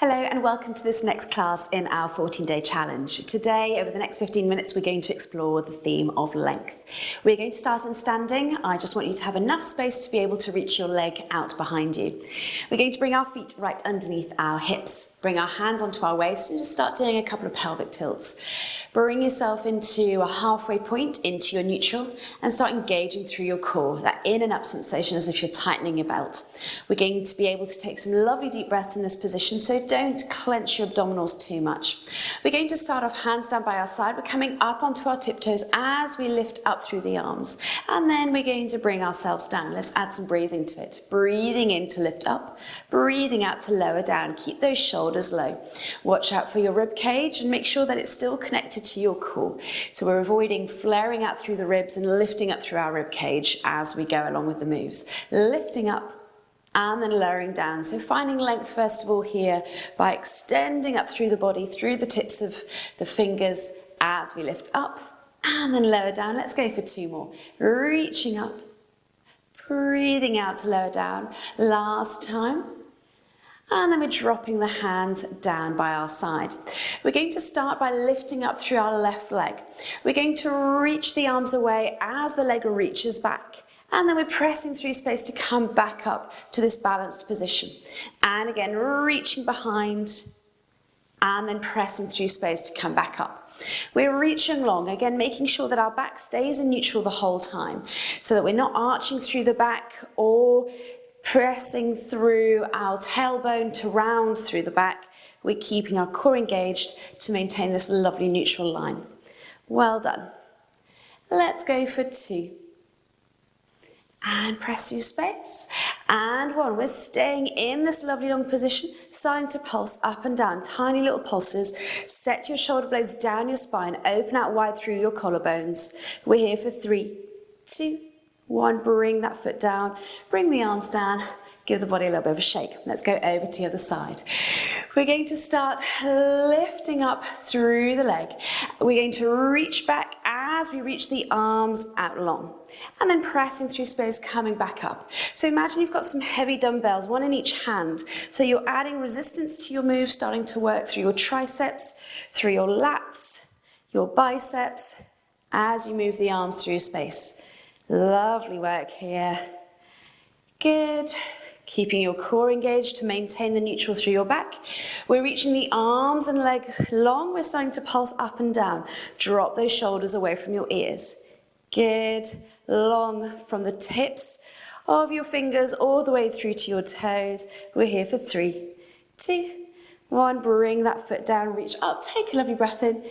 Hello and welcome to this next class in our 14-day challenge. Today, over the next 15 minutes, we're going to explore the theme of length. We're going to start in standing. I just want you to have enough space to be able to reach your leg out behind you. We're going to bring our feet right underneath our hips, bring our hands onto our waist and just start doing a couple of pelvic tilts. Bring yourself into a halfway point, into your neutral, and start engaging through your core, that in and up sensation as if you're tightening your belt. We're going to be able to take some lovely deep breaths in this position, so don't clench your abdominals too much. We're going to start off hands down by our side. We're coming up onto our tiptoes as we lift up through the arms, and then we're going to bring ourselves down. Let's add some breathing to it. Breathing in to lift up, breathing out to lower down. Keep those shoulders low. Watch out for your rib cage and make sure that it's still connected to your core. So we're avoiding flaring out through the ribs and lifting up through our rib cage as we go along with the moves. Lifting up and then lowering down. So finding length first of all here by extending up through the body, through the tips of the fingers as we lift up and then lower down. Let's go for two more. Reaching up, breathing out to lower down. Last time. And then we're dropping the hands down by our side. We're going to start by lifting up through our left leg. We're going to reach the arms away as the leg reaches back. And then we're pressing through space to come back up to this balanced position. And again, reaching behind and then pressing through space to come back up. We're reaching long, again, making sure that our back stays in neutral the whole time so that we're not arching through the back or pressing through our tailbone to round through the back. We're keeping our core engaged to maintain this lovely neutral line. Well done. Let's go for two. And press through space. And one. We're staying in this lovely long position, starting to pulse up and down, tiny little pulses. Set your shoulder blades down your spine, open out wide through your collarbones. We're here for 3, 2, 1, bring that foot down, bring the arms down, give the body a little bit of a shake. Let's go over to the other side. We're going to start lifting up through the leg. We're going to reach back as we reach the arms out long, and then pressing through space, coming back up. So imagine you've got some heavy dumbbells, one in each hand. So you're adding resistance to your move, starting to work through your triceps, through your lats, your biceps, as you move the arms through space. Lovely work here. Good. Keeping your core engaged to maintain the neutral through your back. We're reaching the arms and legs long. We're starting to pulse up and down. Drop those shoulders away from your ears. Good. Long from the tips of your fingers all the way through to your toes. We're here for 3, 2, 1. Bring that foot down, reach up, take a lovely breath in,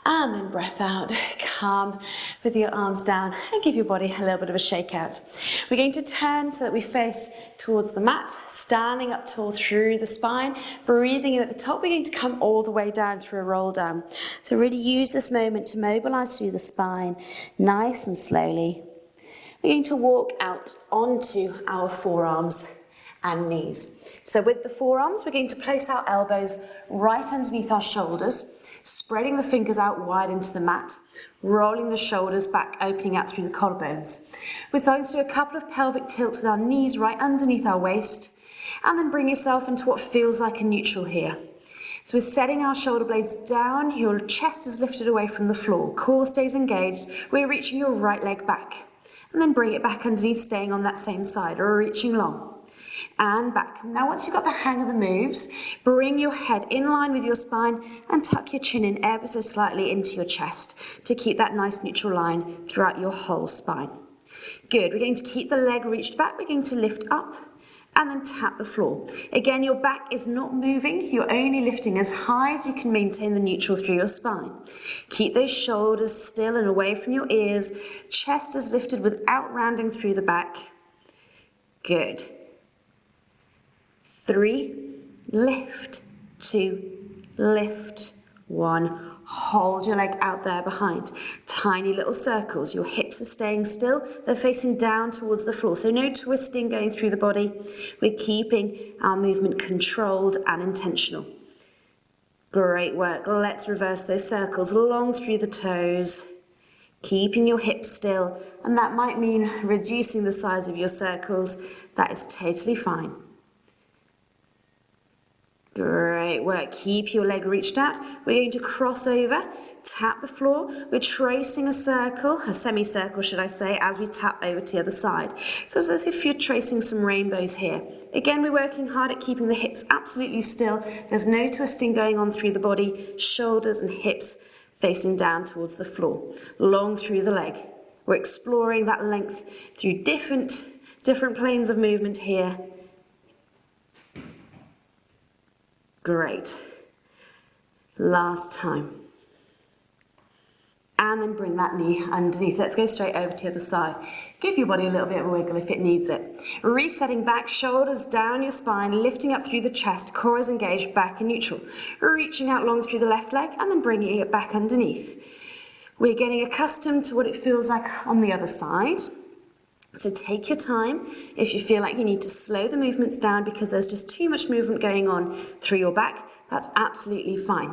and then breath out. Come with your arms down and give your body a little bit of a shake out. We're going to turn so that we face towards the mat, standing up tall through the spine, breathing in at the top. We're going to come all the way down through a roll down. So really use this moment to mobilize through the spine, nice and slowly. We're going to walk out onto our forearms and knees. So with the forearms, we're going to place our elbows right underneath our shoulders, spreading the fingers out wide into the mat, rolling the shoulders back, opening out through the collarbones. We're starting to do a couple of pelvic tilts with our knees right underneath our waist, and then bring yourself into what feels like a neutral here. So we're setting our shoulder blades down, your chest is lifted away from the floor, core stays engaged, we're reaching your right leg back, and then bring it back underneath, staying on that same side, or reaching long. And back. Now once you've got the hang of the moves, bring your head in line with your spine and tuck your chin in ever so slightly into your chest to keep that nice neutral line throughout your whole spine. Good. We're going to keep the leg reached back. We're going to lift up and then tap the floor. Again, your back is not moving. You're only lifting as high as you can maintain the neutral through your spine. Keep those shoulders still and away from your ears. Chest is lifted without rounding through the back. Good. 3, lift, 2, lift, 1. Hold your leg out there behind. Tiny little circles. Your hips are staying still. They're facing down towards the floor. So no twisting going through the body. We're keeping our movement controlled and intentional. Great work. Let's reverse those circles long through the toes. Keeping your hips still. And that might mean reducing the size of your circles. That is totally fine. Great work. Keep your leg reached out. We're going to cross over, tap the floor. We're tracing a circle, a semicircle should I say, as we tap over to the other side. So it's as if you're tracing some rainbows here. Again, we're working hard at keeping the hips absolutely still. There's no twisting going on through the body, shoulders and hips facing down towards the floor, long through the leg. We're exploring that length through different planes of movement here. Great. Last time. And then bring that knee underneath. Let's go straight over to the other side. Give your body a little bit of a wiggle if it needs it. Resetting back, shoulders down your spine, lifting up through the chest, core is engaged, back in neutral. Reaching out long through the left leg and then bringing it back underneath. We're getting accustomed to what it feels like on the other side. So take your time. If you feel like you need to slow the movements down because there's just too much movement going on through your back, that's absolutely fine.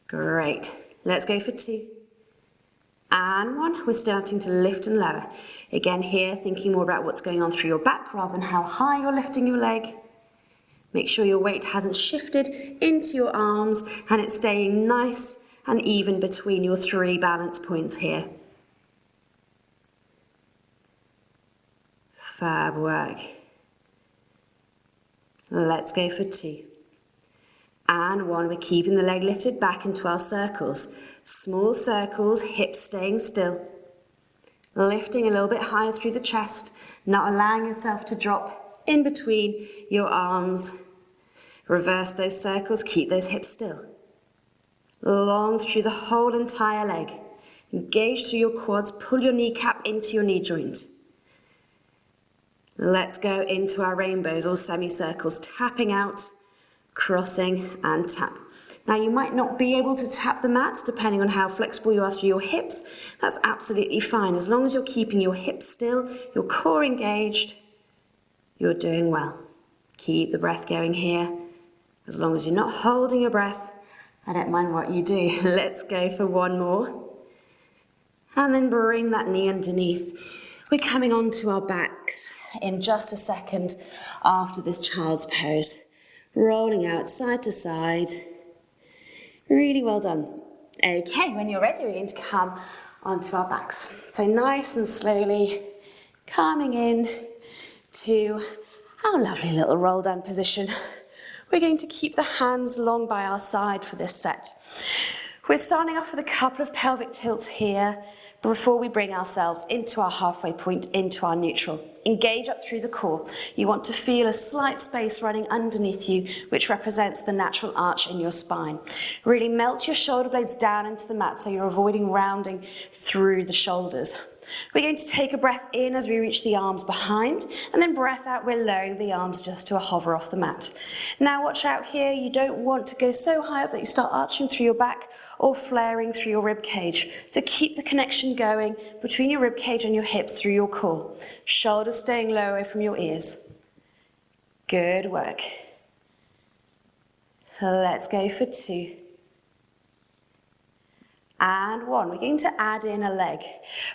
Great. Let's go for 2. And 1. We're starting to lift and lower. Again here, thinking more about what's going on through your back rather than how high you're lifting your leg. Make sure your weight hasn't shifted into your arms and it's staying nice and even between your 3 balance points here. Fab work. Let's go for 2. And 1, we're keeping the leg lifted back into our circles. Small circles, hips staying still. Lifting a little bit higher through the chest, not allowing yourself to drop in between your arms. Reverse those circles, keep those hips still. Long through the whole entire leg. Engage through your quads, pull your kneecap into your knee joint. Let's go into our rainbows or semicircles, tapping out, crossing and tap. Now you might not be able to tap the mat depending on how flexible you are through your hips. That's absolutely fine. As long as you're keeping your hips still, your core engaged, you're doing well. Keep the breath going here. As long as you're not holding your breath, I don't mind what you do. Let's go for 1 more. And then bring that knee underneath. We're coming onto our backs in just a second after this child's pose. Rolling out side to side. Really well done. Okay, when you're ready, we're going to come onto our backs. So nice and slowly coming in to our lovely little roll down position. We're going to keep the hands long by our side for this set. We're starting off with a couple of pelvic tilts here before we bring ourselves into our halfway point, into our neutral. Engage up through the core. You want to feel a slight space running underneath you, which represents the natural arch in your spine. Really melt your shoulder blades down into the mat so you're avoiding rounding through the shoulders. We're going to take a breath in as we reach the arms behind, and then breath out, we're lowering the arms just to a hover off the mat. Now watch out here, you don't want to go so high up that you start arching through your back or flaring through your rib cage. So keep the connection going between your rib cage and your hips through your core. Shoulders staying low away from your ears. Good work. Let's go for 2. And 1. We're going to add in a leg.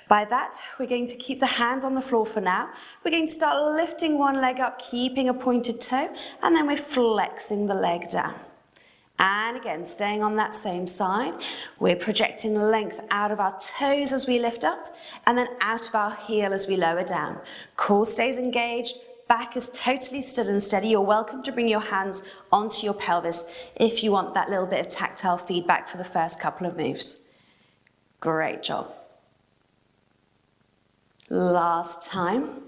By that, we're going to keep the hands on the floor for now. We're going to start lifting one leg up, keeping a pointed toe, and then we're flexing the leg down. And again, staying on that same side, we're projecting length out of our toes as we lift up, and then out of our heel as we lower down. Core stays engaged, back is totally stood and steady. You're welcome to bring your hands onto your pelvis if you want that little bit of tactile feedback for the first couple of moves. Great job. Last time.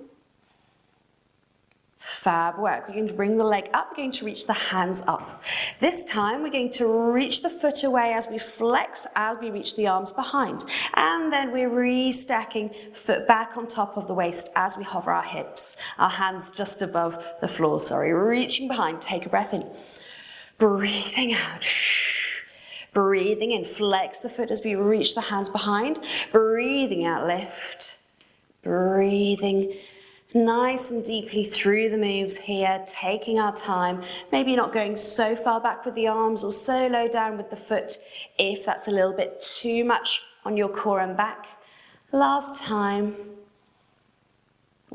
Fab work. We're going to bring the leg up, we're going to reach the hands up. This time we're going to reach the foot away as we flex, as we reach the arms behind. And then we're restacking foot back on top of the waist as we hover our hips. Our hands just above the floor, reaching behind. Take a breath in. Breathing out. Breathing in, flex the foot as we reach the hands behind. Breathing out, lift. Breathing nice and deeply through the moves here, taking our time. Maybe not going so far back with the arms or so low down with the foot if that's a little bit too much on your core and back. Last time.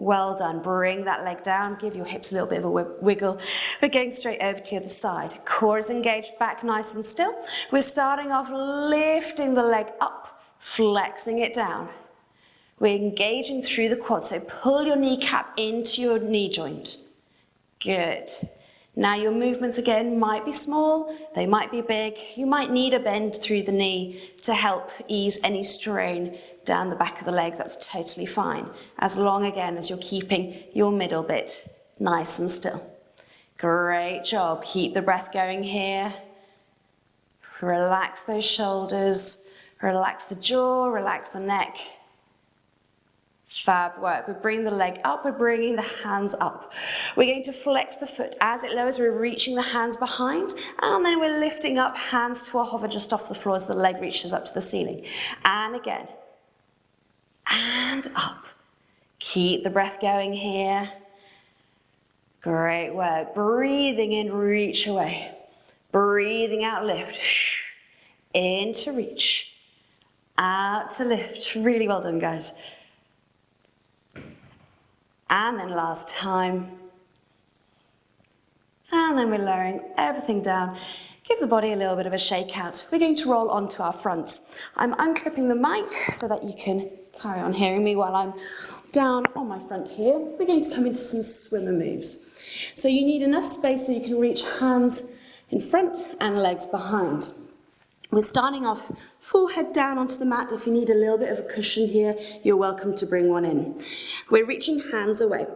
Well done. Bring that leg down. Give your hips a little bit of a wiggle. We're going straight over to the other side. Core is engaged, back nice and still. We're starting off lifting the leg up, flexing it down. We're engaging through the quad, so pull your kneecap into your knee joint. Good. Now your movements again might be small, they might be big. You might need a bend through the knee to help ease any strain down the back of the leg. That's totally fine, as long again as you're keeping your middle bit nice and still. Great job. Keep the breath going here. Relax those shoulders, relax the jaw, relax the neck. Fab work. We bring the leg up, we're bringing the hands up. We're going to flex the foot as it lowers, we're reaching the hands behind, and then we're lifting up, hands to a hover just off the floor as the leg reaches up to the ceiling. And again. And up. Keep the breath going here. Great work. Breathing in, reach away. Breathing out, lift. In to reach. Out to lift. Really well done, guys. And then last time. And then we're lowering everything down. Give the body a little bit of a shake out. We're going to roll onto our fronts. I'm unclipping the mic so that you can carry on hearing me while I'm down on my front here. We're going to come into some swimmer moves. So you need enough space so you can reach hands in front and legs behind. We're starting off forehead down onto the mat. If you need a little bit of a cushion here, you're welcome to bring one in. We're reaching hands away.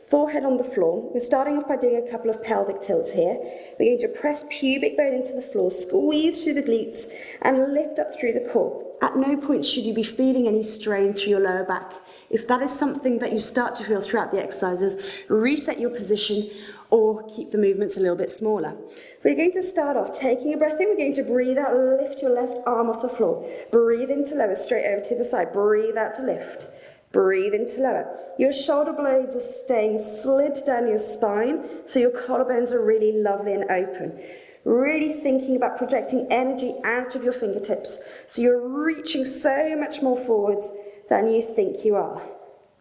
Forehead on the floor. We're starting off by doing a couple of pelvic tilts here. We're going to press pubic bone into the floor, squeeze through the glutes, and lift up through the core. At no point should you be feeling any strain through your lower back. If that is something that you start to feel throughout the exercises, reset your position or keep the movements a little bit smaller. We're going to start off taking a breath in. We're going to breathe out, lift your left arm off the floor. Breathe in to lower, straight over to the side. Breathe out to lift. Breathe in to lower. Your shoulder blades are staying slid down your spine, so your collarbones are really lovely and open. Really thinking about projecting energy out of your fingertips, so you're reaching so much more forwards than you think you are.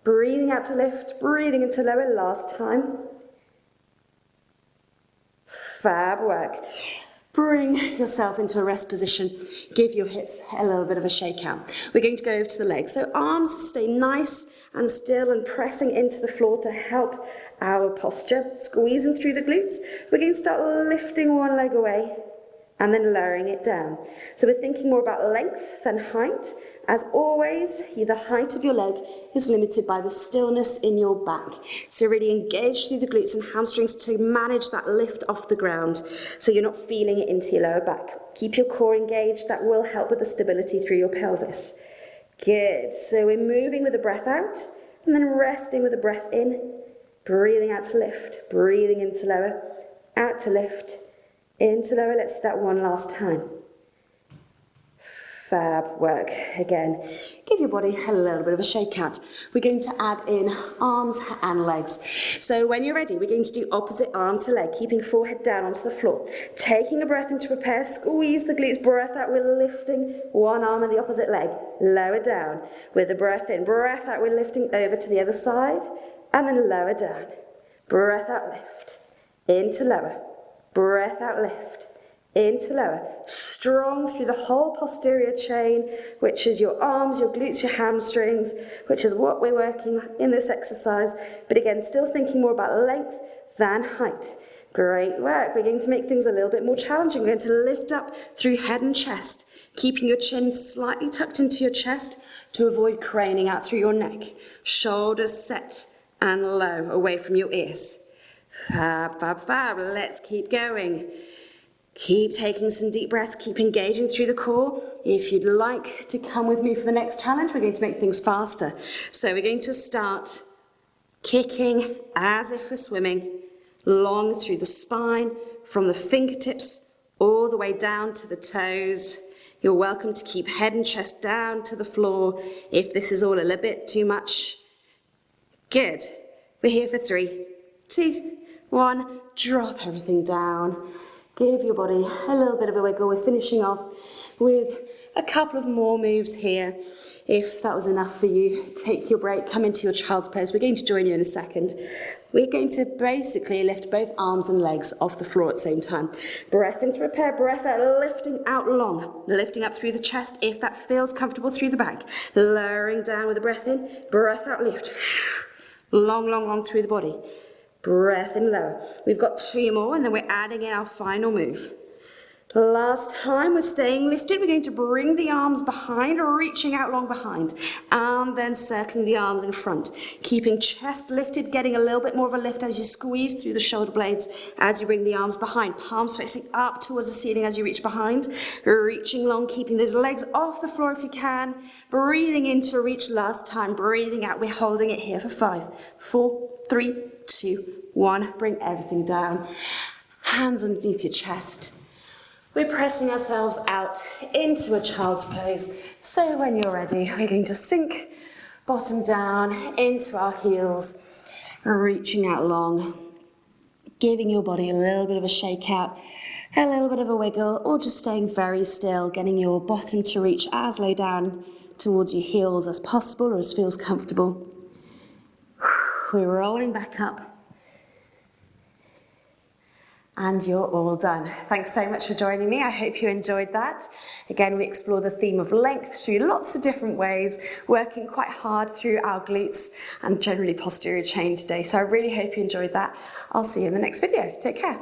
Breathing out to lift, breathing into lower, last time. Fab work. Bring yourself into a rest position. Give your hips a little bit of a shake out. We're going to go over to the legs. So arms stay nice and still and pressing into the floor to help our posture. Squeezing through the glutes. We're going to start lifting one leg away and then lowering it down. So we're thinking more about length than height. As always, the height of your leg is limited by the stillness in your back. So really engage through the glutes and hamstrings to manage that lift off the ground so you're not feeling it into your lower back. Keep your core engaged. That will help with the stability through your pelvis. Good. So we're moving with the breath out and then resting with the breath in. Breathing out to lift. Breathing into lower. Out to lift. Into lower. Let's do that one last time. Fab work. Again, give your body a little bit of a shake out. We're going to add in arms and legs. So when you're ready, we're going to do opposite arm to leg, keeping forehead down onto the floor. Taking a breath in to prepare, squeeze the glutes, breath out, we're lifting one arm and the opposite leg. Lower down. With the breath in, breath out, we're lifting over to the other side, and then lower down. Breath out, lift. Into lower. Breath out, lift. Into lower, strong through the whole posterior chain, which is your arms, your glutes, your hamstrings, which is what we're working in this exercise. But again, still thinking more about length than height. Great work. We're going to make things a little bit more challenging. We're going to lift up through head and chest, keeping your chin slightly tucked into your chest to avoid craning out through your neck. Shoulders set and low, away from your ears. Fab, fab, fab. Let's keep going. Keep taking some deep breaths, keep engaging through the core. If you'd like to come with me for the next challenge, we're going to make things faster. So we're going to start kicking as if we're swimming, long through the spine, from the fingertips all the way down to the toes. You're welcome to keep head and chest down to the floor if this is all a little bit too much. Good. We're here for 3, 2, 1. Drop everything down. Give your body a little bit of a wiggle. We're finishing off with a couple of more moves here. If that was enough for you, take your break, come into your child's pose. We're going to join you in a second. We're going to basically lift both arms and legs off the floor at the same time. Breath in to prepare, breath out, lifting out long. Lifting up through the chest if that feels comfortable, through the back. Lowering down with a breath in, breath out, lift. Long, long, long through the body. Breath in, lower. We've got 2 more and then we're adding in our final move. Last time, we're staying lifted. We're going to bring the arms behind, reaching out long behind, and then circling the arms in front. Keeping chest lifted, getting a little bit more of a lift as you squeeze through the shoulder blades as you bring the arms behind. Palms facing up towards the ceiling as you reach behind. Reaching long, keeping those legs off the floor if you can. Breathing in to reach last time. Breathing out. We're holding it here for 5, 4, 3, 2, 1. Bring everything down. Hands underneath your chest. We're pressing ourselves out into a child's pose. So when you're ready, we're going to sink bottom down into our heels, reaching out long, giving your body a little bit of a shake out, a little bit of a wiggle, or just staying very still, getting your bottom to reach as low down towards your heels as possible or as feels comfortable. We're rolling back up. And you're all done. Thanks so much for joining me. I hope you enjoyed that. Again, we explore the theme of length through lots of different ways, working quite hard through our glutes and generally posterior chain today. So I really hope you enjoyed that. I'll see you in the next video. Take care.